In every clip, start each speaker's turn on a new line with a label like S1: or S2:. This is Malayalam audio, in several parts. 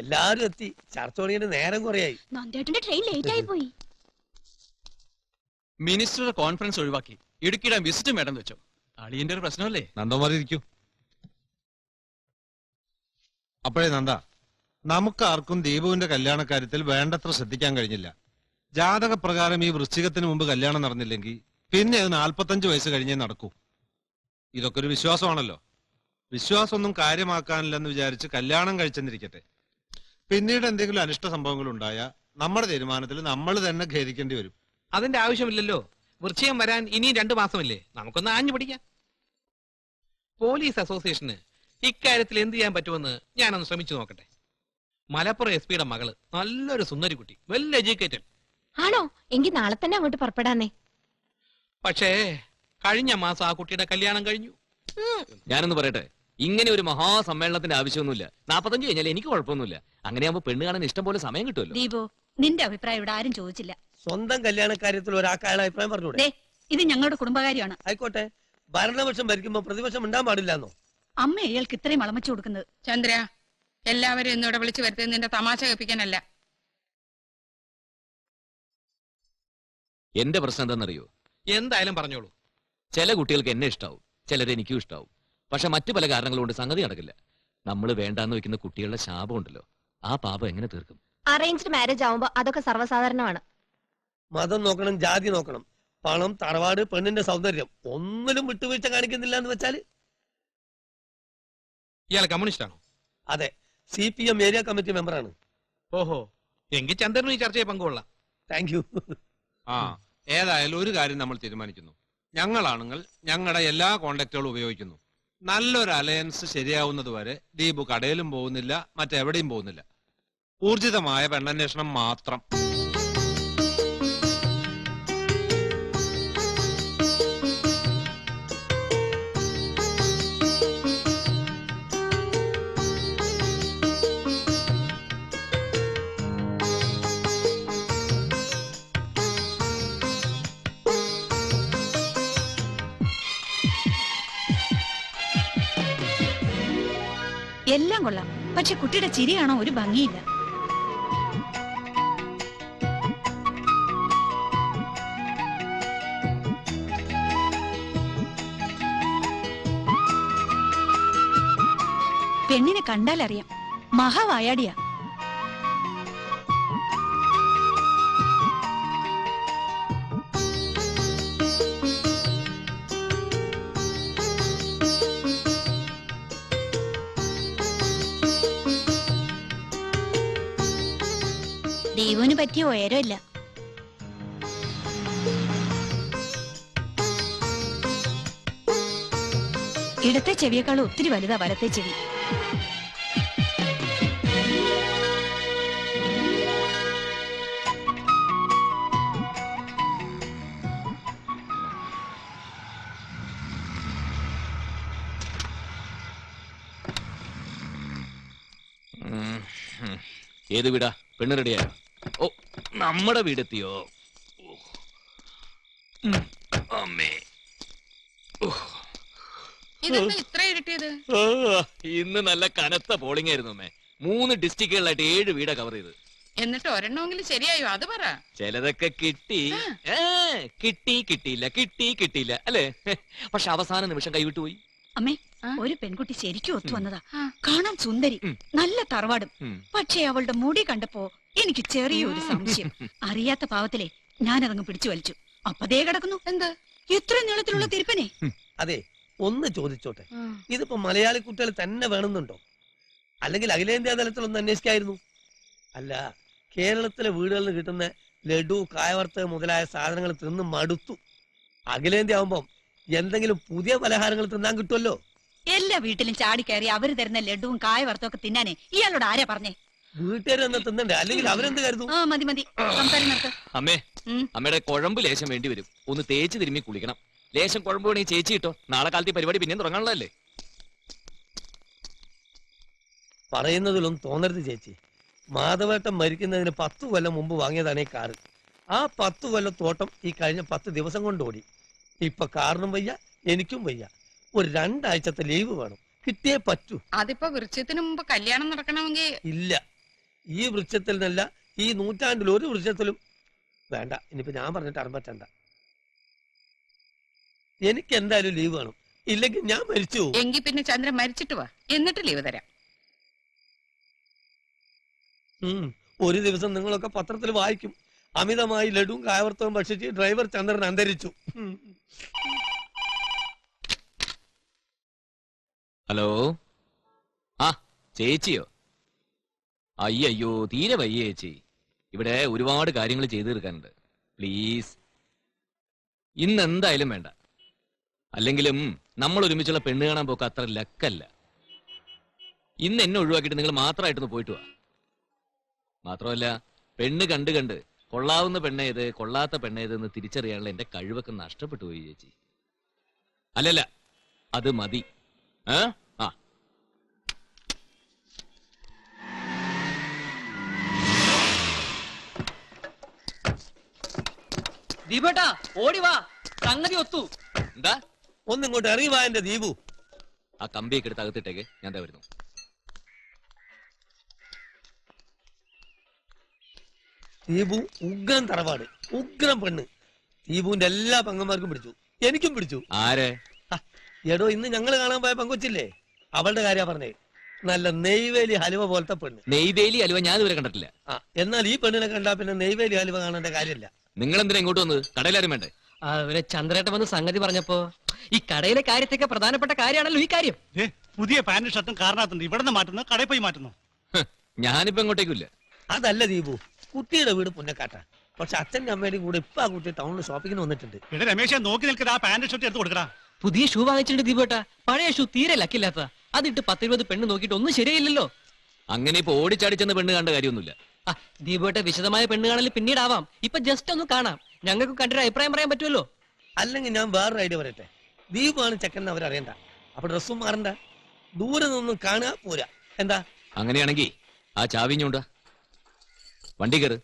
S1: എല്ലാരും എത്തി. ചർച്ച തുടങ്ങിയിട്ട് നേരം കുറയായി.
S2: നന്ദേട്ടന്റെ ട്രെയിൻ ലേറ്റ് ആയി പോയി.
S3: മിനിസ്റ്ററുടെ കോൺഫറൻസ് ഒഴിവാക്കി ഇടുക്കിയിടാൻ വിസിറ്റ് വേണ്ടെന്ന് വെച്ചോ. അളിയന്റെ ഒരു പ്രശ്നമല്ലേ?
S4: നന്ദമാരി ഇരിക്കൂ. അപ്പോഴേ നന്ദ, നമുക്കാർക്കും ദീപുവിന്റെ കല്യാണക്കാര്യത്തിൽ വേണ്ടത്ര ശ്രദ്ധിക്കാൻ കഴിഞ്ഞില്ല. ജാതകപ്രകാരം ഈ വൃശ്ചികത്തിന് മുമ്പ് കല്യാണം നടന്നില്ലെങ്കിൽ പിന്നെ അത് 45 വയസ്സ് കഴിഞ്ഞേ നടക്കൂ. ഇതൊക്കെ ഒരു വിശ്വാസമാണല്ലോ. വിശ്വാസമൊന്നും കാര്യമാക്കാനില്ലെന്ന് വിചാരിച്ച് കല്യാണം കഴിച്ചെന്നിരിക്കട്ടെ. പിന്നീട് എന്തെങ്കിലും അനിഷ്ട സംഭവങ്ങൾ ഉണ്ടായാൽ നമ്മുടെ തീരുമാനത്തിൽ നമ്മൾ തന്നെ ഖേദിക്കേണ്ടി വരും.
S5: അതിന്റെ ആവശ്യമില്ലല്ലോ. വൃശ്ചികം വരാൻ ഇനിയും 2 മാസമില്ലേ? നമുക്കൊന്ന് ആഞ്ഞു പിടിക്കാം. പോലീസ് അസോസിയേഷന് ഇക്കാര്യത്തിൽ എന്ത് ചെയ്യാൻ പറ്റുമെന്ന് ഞാനൊന്ന് ശ്രമിച്ചു നോക്കട്ടെ. മലപ്പുറം എസ് പിയുടെ മകള് നല്ലൊരു സുന്ദരി കുട്ടി, വെൽ എഡ്യൂക്കേറ്റഡ്.
S2: ആണോ? എങ്കിൽ നാളെ തന്നെ അങ്ങോട്ട് പുറപ്പെടാന്നേ.
S5: പക്ഷേ കഴിഞ്ഞ മാസം ആ കുട്ടിയുടെ കല്യാണം കഴിഞ്ഞു.
S6: ഞാനൊന്ന് പറയട്ടെ, ഇങ്ങനെ ഒരു മഹാസമ്മേളനത്തിന്റെ ആവശ്യമൊന്നുമില്ല. 45 കഴിഞ്ഞാൽ എനിക്ക് കുഴപ്പമൊന്നുമില്ല. അങ്ങനെയാകുമ്പോ പെണ്ണ് കാണാൻ ഇഷ്ടം പോലെ സമയം കിട്ടുമല്ലോ.
S7: ദീപു, നിന്റെ അഭിപ്രായം ഇവിടെ ആരും ചോദിച്ചില്ല.
S1: സ്വന്തം കല്യാണക്കാര്യത്തിൽ ഒരാൾക്ക് അയാളെ അഭിപ്രായം പറഞ്ഞൂടെ?
S7: ഇത് ഞങ്ങളുടെ കുടുംബകാര്യമാണ്.
S1: ആയിക്കോട്ടെ. ഭരണപക്ഷം ഭരിക്കുമ്പോ പ്രതിപക്ഷം ഉണ്ടാൻ പാടില്ലെന്നോ?
S7: അമ്മ അയാൾക്ക് ഇത്രയും വളമച്ചു കൊടുക്കുന്നത്.
S8: ചന്ദ്ര, എല്ലാവരും ഇന്നിവിടെ വിളിച്ചു വരുത്തിയത് നിന്റെ തമാശ കേൾപ്പിക്കാനല്ല.
S6: എന്റെ പ്രശ്നം എന്താണെന്നറിയോ?
S5: എന്തായാലും പറഞ്ഞോളൂ.
S6: ചില കുട്ടികൾക്ക് എന്നെ ഇഷ്ടാവും, ചിലരെ എനിക്കും ഇഷ്ടാവും. പക്ഷെ മറ്റു പല കാരണങ്ങൾ കൊണ്ട് സംഗതി നടക്കില്ല. നമ്മൾ വേണ്ടാന്ന് വെക്കുന്ന കുട്ടികളുടെ ശാപം ഉണ്ടല്ലോ, ആ പാപം എങ്ങനെ തീർക്കും?
S2: അറേഞ്ച്ഡ് മാരേജ് ആവുമ്പോ അതൊക്കെ സർവ്വസാധാരണമാണ്.
S1: മതം നോക്കണം, ജാതി നോക്കണം, പണം, തറവാട്, പെണ്ണിന്റെ സൗന്ദര്യം, ഒന്നിലും വിട്ടുവീഴ്ച കാണിക്കുന്നില്ല എന്ന് വെച്ചാല്.
S5: ഇയാൾ കമ്മ്യൂണിസ്റ്റ് ആണോ?
S1: അതെ, CPM ഏരിയ കമ്മിറ്റി മെമ്പറാണ്.
S5: ഓഹോ, എങ്കിൽ ചന്ദ്രനും ഈ ചർച്ചയെ പങ്കുകൊള്ളാം.
S1: Thank you.
S4: ഏതായാലും ഒരു കാര്യം നമ്മൾ തീരുമാനിക്കുന്നു. ഞങ്ങളാണെങ്കിൽ ഞങ്ങളുടെ എല്ലാ കോണ്ടാക്റ്റുകളും ഉപയോഗിക്കുന്നു. നല്ലൊരു അലയൻസ് ശരിയാവുന്നത് വരെ ദീപു കടയിലും പോകുന്നില്ല, മറ്റെവിടെയും പോകുന്നില്ല. ഊർജിതമായ പെണ്ണന്വേഷണം മാത്രം.
S7: എല്ലാം കൊള്ളാം, പക്ഷെ കുട്ടിയുടെ ചിരി കാണാൻ ഒരു ഭംഗിയില്ല. പെണ്ണിനെ കണ്ടാലറിയാം, മഹാവായാടിയാ. ദൈവന് പറ്റിയ ഉയരമില്ല. ഇടത്തെ ചെവിയേക്കാളും ഒത്തിരി വലുതാ വലത്തെ ചെവി.
S6: ഏത് വീടാ? പെണ്ണ് റെഡിയായോ? ഓ, നമ്മുടെ വീടെത്തിയോ? അമ്മേ,
S8: ഇതെന്താ ഇത്ര ഇരുട്ടിയത്?
S6: ഇന്ന് നല്ല കനത്ത പോളിംഗ് ആയിരുന്നു അമ്മേ. 3 ഡിസ്ട്രിക്റ്റുകളിലായിട്ട് 7 വീടാ കവർ ചെയ്ത്.
S8: എന്നിട്ട് ഒരെണ്ണമെങ്കിലും ശരിയായോ? അത് പറ.
S6: ചിലതൊക്കെ കിട്ടി, കിട്ടിയില്ല അല്ലേ? പക്ഷെ അവസാന നിമിഷം കൈവിട്ടു പോയി.
S7: അമ്മേ, ഒരു പെൺകുട്ടി ശരിക്കും ഒത്തു വന്നതാ. കാണാൻ സുന്ദരി, നല്ല തറവാടും. പക്ഷേ അവളുടെ മുടി കണ്ടപ്പോ എനിക്ക് ചെറിയൊരു സംശയം. അറിയാത്ത പാവത്തിലെ ഞാനതങ്ങ് പിടിച്ചു വലിച്ചു. അപ്പതേ കിടക്കുന്നു. എന്ത് എത്ര നീളത്തിലുള്ള തിരുപ്പനെ?
S1: അതെ, ഒന്ന് ചോദിച്ചോട്ടെ, ഇതിപ്പോ മലയാളി കുട്ടികൾ തന്നെ വേണമെന്നുണ്ടോ? അല്ലെങ്കിൽ അഖിലേന്ത്യാ തലത്തിലൊന്ന് അന്വേഷിക്കായിരുന്നു? അല്ല, കേരളത്തിലെ വീടുകളിൽ നിന്ന് കിട്ടുന്ന ലഡു, കായവറുത്ത് മുതലായ സാധനങ്ങൾ തിന്ന് മടുത്തു. അഖിലേന്ത്യ ആവുമ്പം എന്തെങ്കിലും പുതിയ പലഹാരങ്ങൾ തിന്നാൻ കിട്ടുമല്ലോ.
S7: എല്ലാ വീട്ടിലും ചാടിക്കയറി അവര് തരുന്ന ലഡുവും കായ വറുത്തൊക്കെ തിന്നാനേ ഇയാളോട് ആരാ പറഞ്ഞേ?
S1: വീട്ടുകാർ തന്നെ തിന്നണ്ടേ? അല്ലെങ്കിൽ അവരെന്ത് കരുതും?
S7: മതി മതി, സംസാരം നിർത്ത്.
S6: അമ്മേ, അമ്മയുടെ കുഴമ്പ് ലേശം വേണ്ടി വരും. ഒന്ന് തേച്ച് തിരുമ്മി കുളിക്കണം. ലേശം കുഴമ്പ് വേണമെങ്കിൽ ചേച്ചി കിട്ടോ. നാളെ കാലത്ത് പരിപാടി പിന്നെയും തുടങ്ങാനുള്ളതല്ലേ?
S1: പറയുന്നതിലൊന്നും തോന്നരുത് ചേച്ചി. മാധവേട്ടൻ മരിക്കുന്നതിന് 10 കൊല്ലം മുമ്പ് വാങ്ങിയതാണ് ഈ കാറ്. ആ 10 കൊല്ലത്തോട്ടം ഈ കഴിഞ്ഞ 10 ദിവസം കൊണ്ട് ഓടി. ഇപ്പൊ കാറിനും വയ്യ, എനിക്കും വയ്യ. ഒരു 2 ആഴ്ചത്തെ ലീവ് വേണം, കിട്ടിയേ പറ്റൂ.
S8: അതിപ്പോ വൃശ്ചികത്തിന് മുമ്പ് കല്യാണം നടക്കണമെങ്കിൽ
S1: ഇല്ല. ഈ വൃക്ഷത്തിൽ നിന്നല്ല, ഈ നൂറ്റാണ്ടിൽ ഒരു വൃക്ഷത്തിലും വേണ്ട. ഇനിയിപ്പോ ഞാൻ പറഞ്ഞിട്ട് അറം പറ്റണ്ട. എനിക്ക് എന്തായാലും ലീവ് വേണം, ഇല്ലെങ്കിൽ ഞാൻ മരിച്ചു പോകും.
S8: എങ്കിൽ പിന്നെ ചന്ദ്രൻ മരിച്ചിട്ട് വാ, എന്നിട്ട് ലീവ് തരാം.
S1: ഒരു ദിവസം നിങ്ങളൊക്കെ പത്രത്തിൽ വായിക്കും, അമിതമായി ലഡുവും കായവർത്തവും ഭക്ഷിച്ച് ഡ്രൈവർ ചന്ദ്രൻ അന്തരിച്ചു.
S6: ഹലോ, ആ ചേച്ചിയോ? അയ്യോ, തീരെ വയ്യ ചേച്ചി. ഇവിടെ ഒരുപാട് കാര്യങ്ങൾ ചെയ്തു തീർക്കാനുണ്ട്. പ്ലീസ്, ഇന്ന് എന്തായാലും വേണ്ട. അല്ലെങ്കിലും നമ്മൾ ഒരുമിച്ചുള്ള പെണ്ണ് കാണാൻ പോക്ക് അത്ര ലക്കല്ല. ഇന്ന് എന്നെ ഒഴിവാക്കിയിട്ട് നിങ്ങൾ മാത്രമായിട്ടൊന്ന് പോയിട്ട് വാ. മാത്രമല്ല, പെണ്ണ് കണ്ട് കണ്ട് കൊള്ളാവുന്ന പെണ്ണേത് കൊള്ളാത്ത പെണ്ണേത് എന്ന് തിരിച്ചറിയാനുള്ള എന്റെ കഴിവൊക്കെ നഷ്ടപ്പെട്ടു പോയി ചേച്ചി. അല്ലല്ല, അത് മതി. ആ
S9: ദീപേട്ടാ, ഓടി വാ, സംഗതി ഒത്തു.
S6: എന്താ?
S1: ഒന്നിങ്ങോട്ട് അറിയുവാ എന്റെ ദീപു.
S6: ആ കമ്പിയൊക്കെ എടുത്ത് അകത്തിട്ടേക്ക്, ഞാൻ ദാ വരുന്നു.
S1: ദീപു ഉഗ്രം തറവാട്, ഉഗ്രം പെണ്ണ്. ദീപുവിന്റെ എല്ലാ പെങ്ങന്മാർക്കും പിടിച്ചു, എനിക്കും പിടിച്ചു.
S6: ആരെ?
S1: എടോ, ഇന്ന് ഞങ്ങള് കാണാൻ പോയ പെങ്കൊച്ചില്ലേ, അവളുടെ കാര്യ പറഞ്ഞേ. നല്ല നെയ്വേലി ഹലുവ പോലത്തെ പെണ്ണ്.
S6: നെയ്വേലി ഹലുവ ഞാൻ ഇതുവരെ കണ്ടിട്ടില്ല.
S1: എന്നാൽ ഈ പെണ്ണിനെ കണ്ടാ പിന്നെ നെയ്വേലി ഹലുവ കാണേണ്ട കാര്യമില്ല.
S6: നിങ്ങൾ എന്തിനാ ഇങ്ങോട്ട് വന്നത്? കടയിലാരും വേണ്ടേ?
S9: ചന്ദ്രേട്ടൻ വന്ന് സംഗതി പറഞ്ഞപ്പോ ഈ കടയിലെ കാര്യത്തൊക്കെ പ്രധാനപ്പെട്ട കാര്യമാണല്ലോ ഈ കാര്യം.
S10: പുതിയ പാന്റും ഷർട്ടും കാരണത്തുണ്ട്, ഇവിടെ നിന്ന് മാറ്റുന്നു, കടയിൽ പോയി മാറ്റുന്നു.
S6: ഞാനിപ്പോ എങ്ങോട്ടേക്കില്ല.
S1: അതല്ല ദീപു, കുട്ടിയുടെ വീട് പുന്നക്കാട്ട. പക്ഷെ അച്ഛന്റെ അമ്മയുടെയും കൂടെ ഇപ്പൊ ആ കുട്ടി ടൗണിൽ ഷോപ്പിങ്ങിന് വന്നിട്ടുണ്ട്.
S10: ഇവിടെ രമേശ നോക്കി നിൽക്കുന്ന ആ പാന്റ് ഷർട്ട് എടുത്ത് കൊടുക്കടാ.
S9: പുതിയ ഷൂ വാങ്ങിച്ചിട്ടുണ്ട് ദീപേട്ടാ. പഴയ ഷൂ തീരെ ലക്കില്ലാത്ത, അതിട്ട് 10-20 പെണ്ണ് നോക്കിയിട്ട് ഒന്നും ശരിയായില്ലല്ലോ.
S6: അങ്ങനെ ഇപ്പൊ ഓടിച്ചാടിച്ചെന്ന് പെണ്ണ് കാണേണ്ട കാര്യമൊന്നുമില്ല.
S9: ദീപേട്ട വിശദമായ പെണ്ണ് കാണൽ പിന്നീടാവാം, ഇപ്പൊ ജസ്റ്റ് ഒന്ന് കാണാം. ഞങ്ങൾക്ക് കണ്ടിട്ട് അഭിപ്രായം പറയാൻ പറ്റുമല്ലോ.
S1: അല്ലെങ്കിൽ ഞാൻ വേറൊരു ഐഡിയ പറയട്ടെ. ദീപാണ് ചെക്കൻ അവരറിയണ്ട, അപ്പൊ ഡ്രസ്സും മാറണ്ട, ദൂരെ നിന്നും കാണുക പോരാ. എന്താ?
S6: അങ്ങനെയാണെങ്കിൽ ആ ചാവിഞ്ഞോണ്ട വണ്ടി കയറ്.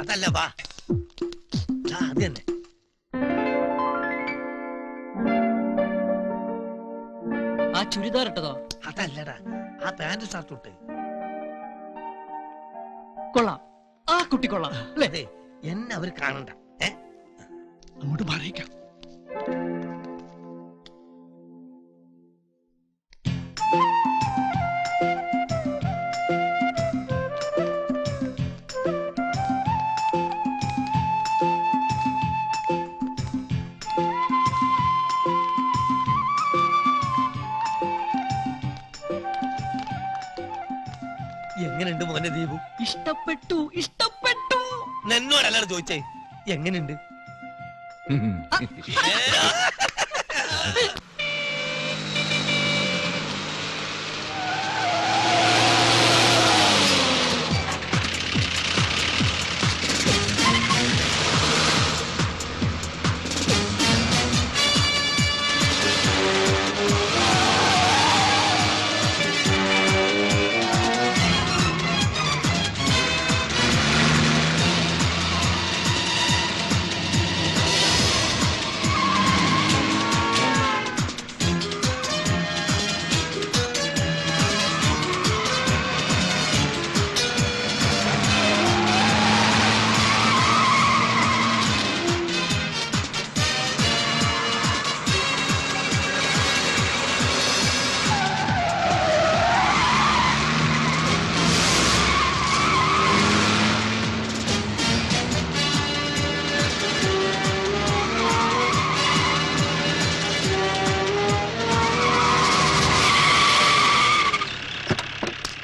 S1: അതല്ല, വാ. അത് തന്നെ.
S9: ആ ചുരിദാർ ഇട്ടതോ?
S1: അതല്ലടാ, ആ പാന്റ് ഷർട്ട് ഇട്ട്.
S9: കൊള്ളാം, ആ കുട്ടി കൊള്ളാം അല്ലേ?
S1: അതെ, എന്നെ അവര് കാണണ്ട.
S10: അങ്ങോട്ട് മാറിയിക്കാം.
S1: എങ്ങനെയുണ്ട് മോനെ ദീപു?
S9: ഇഷ്ടപ്പെട്ടു, ഇഷ്ടപ്പെട്ടു.
S1: എന്നോടല്ലാതെ ചോദിച്ചേ, എങ്ങനെയുണ്ട്?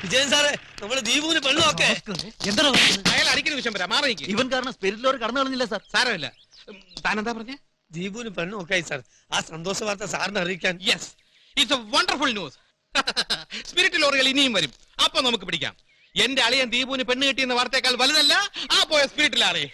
S1: വിജയൻ സാറേ, നമ്മള് ദീപുവിന് പെണ്ണൊക്കെ.
S9: എന്താ
S5: അയാൾ അടിക്കുന്ന വിഷയം വരാം, മാറിയിരിക്കും.
S9: ഇവൻ കാരണം സ്പിരിറ്റിലോർ കടന്നു കളഞ്ഞില്ല സാർ.
S5: സാരമില്ല. താനെന്താ പറഞ്ഞ?
S1: ദീപുവിന് പെണ്ണൊക്കെ സാർ. ആ സന്തോഷ വാർത്ത സാറിന് അറിയിക്കാൻ.
S5: Yes, it's a wonderful news. Spirit ലോറികൾ ഇനിയും വരും, അപ്പൊ നമുക്ക് പിടിക്കാം. എന്റെ അളിയൻ ദീപുവിന് പെണ്ണ് കിട്ടിയെന്ന വാർത്തയേക്കാൾ വലുതല്ല ആ പോയ സ്പിരിറ്റിലാറേ